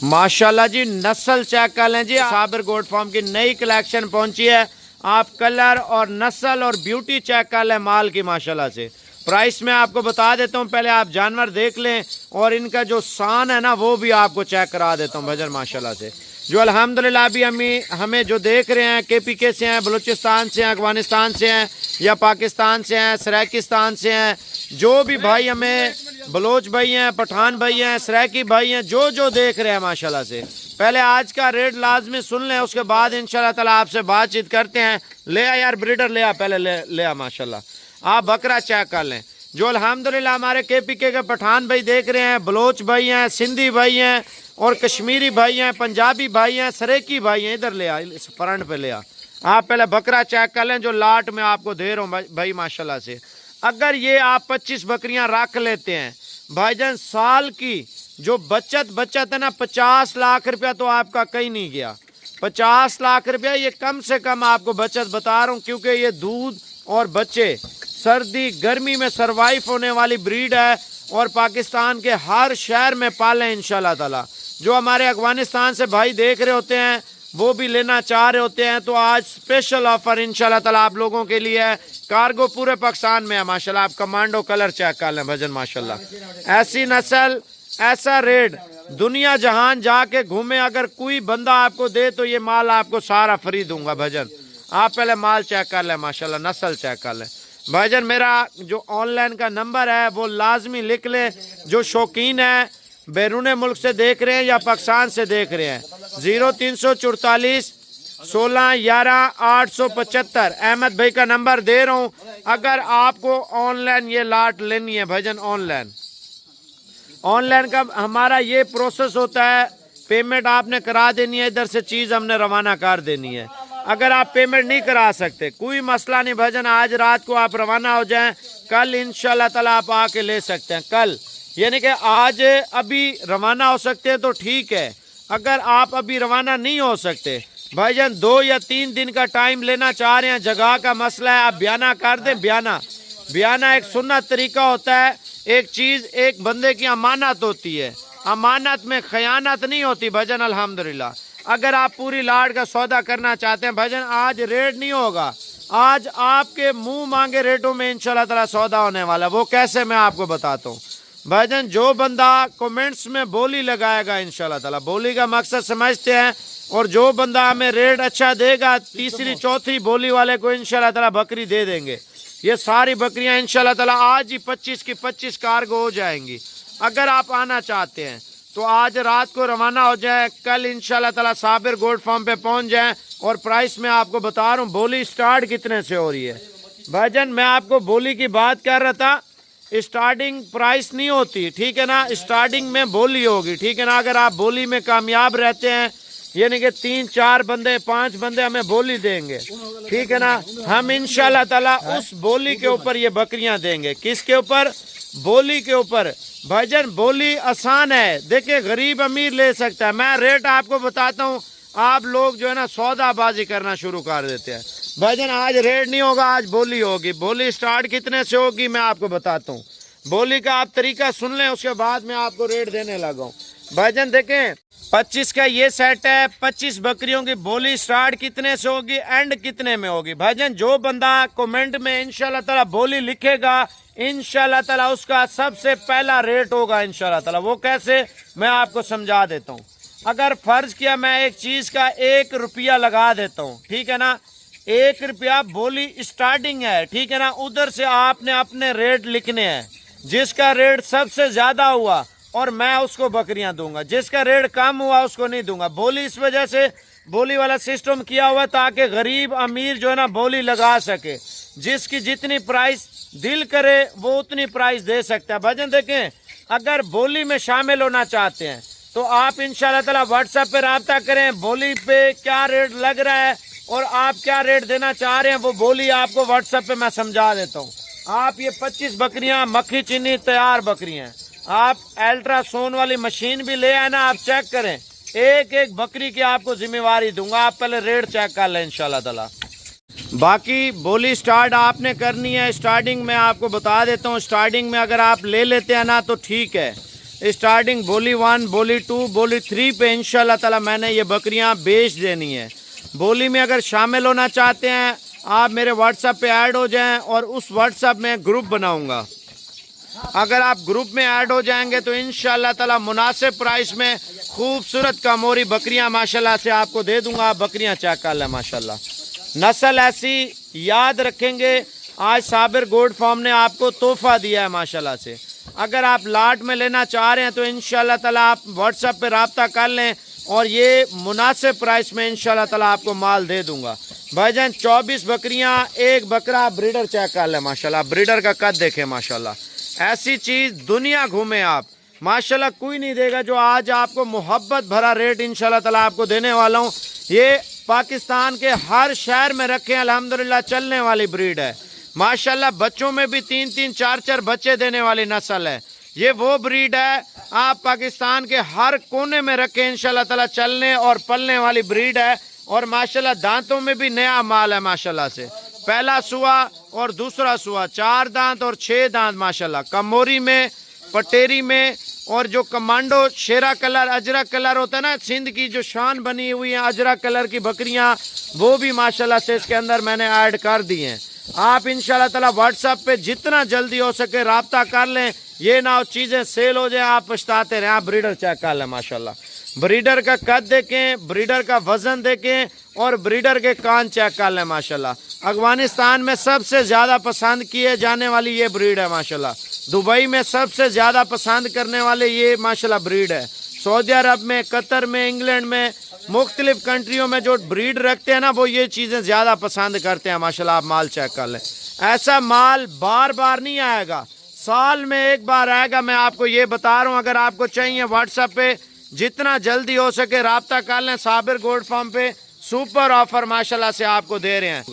माशाल्लाह जी, नस्ल चेक कर लें जी। साबिर गोट फार्म की नई कलेक्शन पहुंची है। आप कलर और नस्ल और ब्यूटी चेक कर लें माल की माशाल्लाह से। प्राइस में आपको बता देता हूं, पहले आप जानवर देख लें और इनका जो शान है ना वो भी आपको चेक करा देता हूं भजन माशाल्लाह से। जो अल्हम्दुलिल्लाह अभी हमें जो देख रहे हैं KPK से हैं, बलूचिस्तान से हैं, अफगानिस्तान से हैं या पाकिस्तान से हैं, सराकिस्तान से हैं, जो भी भाई हमें बलोच भाई हैं, पठान भाई हैं, सराकी भाई हैं, जो देख रहे हैं माशाल्लाह से, पहले आज का रेट लाजमी सुन लें, उसके बाद इंशाल्लाह ताला आपसे बातचीत करते हैं। ले आ यार ब्रीडर, ले आ पहले, ले आ माशाल्लाह। आप बकरा चेक कर लें। जो अल्हम्दुलिल्लाह हमारे KPK के पठान भाई देख रहे हैं, बलोच भाई हैं, सिंधी भाई हैं और कश्मीरी भाई हैं, पंजाबी भाई हैं, सरेकी भाई हैं, इधर ले आ, इस फ्रंट पे ले आ। आप पहले बकरा चेक कर लें जो लाट में आपको दे रहा हूँ भाई माशाल्लाह से। अगर ये आप 25 बकरियां रख लेते हैं भाईजान, साल की जो बचत है ना 50 लाख रुपया तो आपका कहीं नहीं गया। 50 लाख रुपया ये कम से कम आपको बचत बता रहा हूँ, क्योंकि ये दूध और बच्चे सर्दी गर्मी में सरवाइव होने वाली ब्रीड है और पाकिस्तान के हर शहर में पालें इंशाल्लाह ताला। जो हमारे अफगानिस्तान से भाई देख रहे होते हैं वो भी लेना चाह रहे होते हैं, तो आज स्पेशल ऑफर इंशाल्लाह ताला आप लोगों के लिए है। कार्गो पूरे पाकिस्तान में है माशाल्लाह। आप कमांडो कलर चेक कर लें भजन माशाल्लाह। ऐसी नस्ल ऐसा रेट, दुनिया जहान जाके घूमे, अगर कोई बंदा आपको दे तो ये माल आपको सारा फ्री दूंगा भजन। आप पहले माल चेक कर लें माशाल्लाह, नस्ल चेक कर लें भाईजान। मेरा जो ऑनलाइन का नंबर है वो लाजमी लिख लें। जो शौकीन है बैरून मुल्क से देख रहे हैं या पाकिस्तान से देख रहे हैं, 0344 16 11 875 अहमद भाई का नंबर दे रहा हूँ। अगर आपको ऑनलाइन ये लाट लेनी है भजन, ऑनलाइन का हमारा ये प्रोसेस होता है, पेमेंट आपने करा देनी है, इधर से चीज़ हमने रवाना कर देनी है। अगर आप पेमेंट नहीं करा सकते कोई मसला नहीं भजन, आज रात को आप रवाना हो जाएं, कल इंशाल्लाह ताला आप आके ले सकते हैं। कल यानी कि आज अभी रवाना हो सकते हैं तो ठीक है। अगर आप अभी रवाना नहीं हो सकते भाईजान, 2 या 3 दिन का टाइम लेना चाह रहे हैं, जगह का मसला है, आप बयाना कर दें। बयाना एक सुन्नत तरीका होता है। एक चीज़ एक बंदे की अमानत होती है, अमानत में खयानत नहीं होती भजन अल्हम्दुलिल्लाह। अगर आप पूरी लाट का सौदा करना चाहते हैं भजन, आज रेट नहीं होगा, आज आपके मुंह मांगे रेटों में इंशाल्लाह ताला सौदा होने वाला। वो कैसे मैं आपको बताता हूँ भाईजान। जो बंदा कमेंट्स में बोली लगाएगा इंशाल्लाह ताला, बोली का मकसद समझते हैं, और जो बंदा हमें रेट अच्छा देगा, तीसरी चौथी बोली वाले को इंशाल्लाह ताला बकरी दे देंगे। ये सारी बकरियां इंशाल्लाह ताला आज ही 25 की 25 कार्गो हो जाएंगी। अगर आप आना चाहते हैं तो आज रात को रवाना हो जाए, कल इंशाल्लाह ताला साबिर गोट फार्म पे पहुंच जाएं। और प्राइस में आपको बता रहा हूँ, बोली स्टार्ट कितने से हो रही है भाईजान। मैं आपको बोली की बात कर रहा था, स्टार्टिंग प्राइस नहीं होती, ठीक है ना, स्टार्टिंग में बोली होगी, ठीक है ना। अगर आप बोली में कामयाब रहते हैं, यानी कि 3 4 बंदे 5 बंदे हमें बोली देंगे, ठीक है ना, हम इंशाल्लाह ताला उस बोली के ऊपर ये बकरियां देंगे। किसके ऊपर? बोली के ऊपर भाईजान। बोली आसान है, देखिए गरीब अमीर ले सकता है। मैं रेट आपको बताता हूँ, आप लोग जो है ना सौदाबाजी करना शुरू कर देते हैं भाईजान। आज रेट नहीं होगा, आज बोली होगी। बोली स्टार्ट कितने से होगी मैं आपको बताता हूँ। बोली का आप तरीका सुन लें, उसके बाद मैं आपको रेट देने लगा हूँ भाईजान। देखें 25 का ये सेट है, 25 बकरियों की बोली स्टार्ट कितने से होगी, एंड कितने में होगी भाईजान। जो बंदा कमेंट में इंशाल्लाह ताला बोली लिखेगा, इंशाल्लाह ताला उसका सबसे पहला रेट होगा इंशाल्लाह ताला। वो कैसे, मैं आपको समझा देता हूँ। अगर फर्ज किया मैं एक चीज का 1 रुपया लगा देता हूँ, ठीक है ना, 1 रुपया बोली स्टार्टिंग है, ठीक है ना, उधर से आपने अपने रेट लिखने हैं। जिसका रेट सबसे ज्यादा हुआ और मैं उसको बकरियां दूंगा, जिसका रेट कम हुआ उसको नहीं दूंगा। बोली इस वजह से बोली वाला सिस्टम किया हुआ ताकि गरीब अमीर जो है ना बोली लगा सके। जिसकी जितनी प्राइस दिल करे वो उतनी प्राइस दे सकता है भजन। देखें अगर बोली में शामिल होना चाहते हैं तो आप इंशाल्लाह ताला व्हाट्सएप पे रब्ता करें, बोली पे क्या रेट लग रहा है और आप क्या रेट देना चाह रहे हैं, वो बोली आपको व्हाट्सएप पे मैं समझा देता हूँ। आप ये 25 बकरियां मक्खी चीनी तैयार बकरियां, आप अल्ट्रासाउंड वाली मशीन भी ले आए ना, आप चेक करें, एक एक बकरी की आपको जिम्मेवारी दूंगा। आप पहले रेट चेक कर लें इंशाल्लाह ताला। बाकी बोली स्टार्ट आपने करनी है। स्टार्टिंग में आपको बता देता हूँ, स्टार्टिंग में अगर आप ले लेते हैं ना तो ठीक है, स्टार्टिंग बोली 1, बोली 2, बोली 3 पे इंशाल्लाह ताला मैंने ये बकरियां बेच देनी है। बोली में अगर शामिल होना चाहते हैं आप मेरे व्हाट्सएप पे ऐड हो जाएं और उस व्हाट्सएप में ग्रुप बनाऊंगा। अगर आप ग्रुप में ऐड हो जाएंगे तो इंशाल्लाह ताला मुनासिब प्राइस में खूबसूरत कामोरी बकरियां माशाल्लाह से आपको दे दूंगा। बकरियां चेक कर लें माशाल्लाह, नस्ल ऐसी याद रखेंगे। आज साबिर गोट फार्म ने आपको तोहफा दिया है माशाल्लाह से। अगर आप लाट में लेना चाह रहे हैं तो इंशाल्लाह ताला आप व्हाट्सएप पे रब्ता कर लें और ये मुनासिब प्राइस में इंशाल्लाह ताला आपको माल दे दूंगा। भाईजान 24 बकरियां, एक बकरा, ब्रीडर चेक कर लें माशाल्लाह। ब्रीडर का कद देखें माशाल्लाह, ऐसी चीज़ दुनिया घूमे आप माशाल्लाह कोई नहीं देगा जो आज आपको मोहब्बत भरा रेट इंशाल्लाह ताला आपको देने वाला हूँ। ये पाकिस्तान के हर शहर में रखे अल्हम्दुलिल्लाह चलने वाली ब्रीड है माशाल्लाह। बच्चों में भी 3-3, 4-4 बच्चे देने वाली नस्ल है। ये वो ब्रीड है आप पाकिस्तान के हर कोने में रखें इंशाल्लाह ताला चलने और पलने वाली ब्रीड है। और माशाल्लाह दांतों में भी नया माल है माशाल्लाह से। पहला सुआ और दूसरा सुआ, 4 दांत और 6 दांत माशाल्लाह। कमोरी में, पटेरी में और जो कमांडो शेरा कलर, अजरक कलर होता है ना, सिंध की जो शान बनी हुई है अजरक कलर की बकरियां, वो भी माशाल्लाह से इसके अंदर मैंने ऐड कर दी हैं। आप इंशाल्लाह ताला व्हाट्सएप पे जितना जल्दी हो सके रब्ता कर लें, ये ना हो चीज़ें सेल हो जाए आप पछताते रहें। आप ब्रीडर चेक कर लें माशाल्लाह, ब्रीडर का कद देखें, ब्रीडर का वजन देखें और ब्रीडर के कान चेक कर लें माशाल्लाह। अफगानिस्तान में सबसे ज़्यादा पसंद किए जाने वाली ये ब्रीड है माशाल्लाह। दुबई में सबसे ज़्यादा पसंद करने वाले ये माशाल्लाह ब्रीड है। सऊदी अरब में, कतर में, इंग्लैंड में, मुख्तलिफ कंट्रियों में जो ब्रीड रखते हैं ना वो ये चीज़ें ज़्यादा पसंद करते हैं माशाल्लाह। आप माल चेक कर लें, ऐसा माल बार बार नहीं आएगा, साल में एक बार आएगा। मैं आपको ये बता रहा हूँ। अगर आपको चाहिए व्हाट्सएप पे जितना जल्दी हो सके रब्ता कर लें। साबिर गोट फार्म पे सुपर ऑफर माशाल्लाह से आपको दे रहे हैं।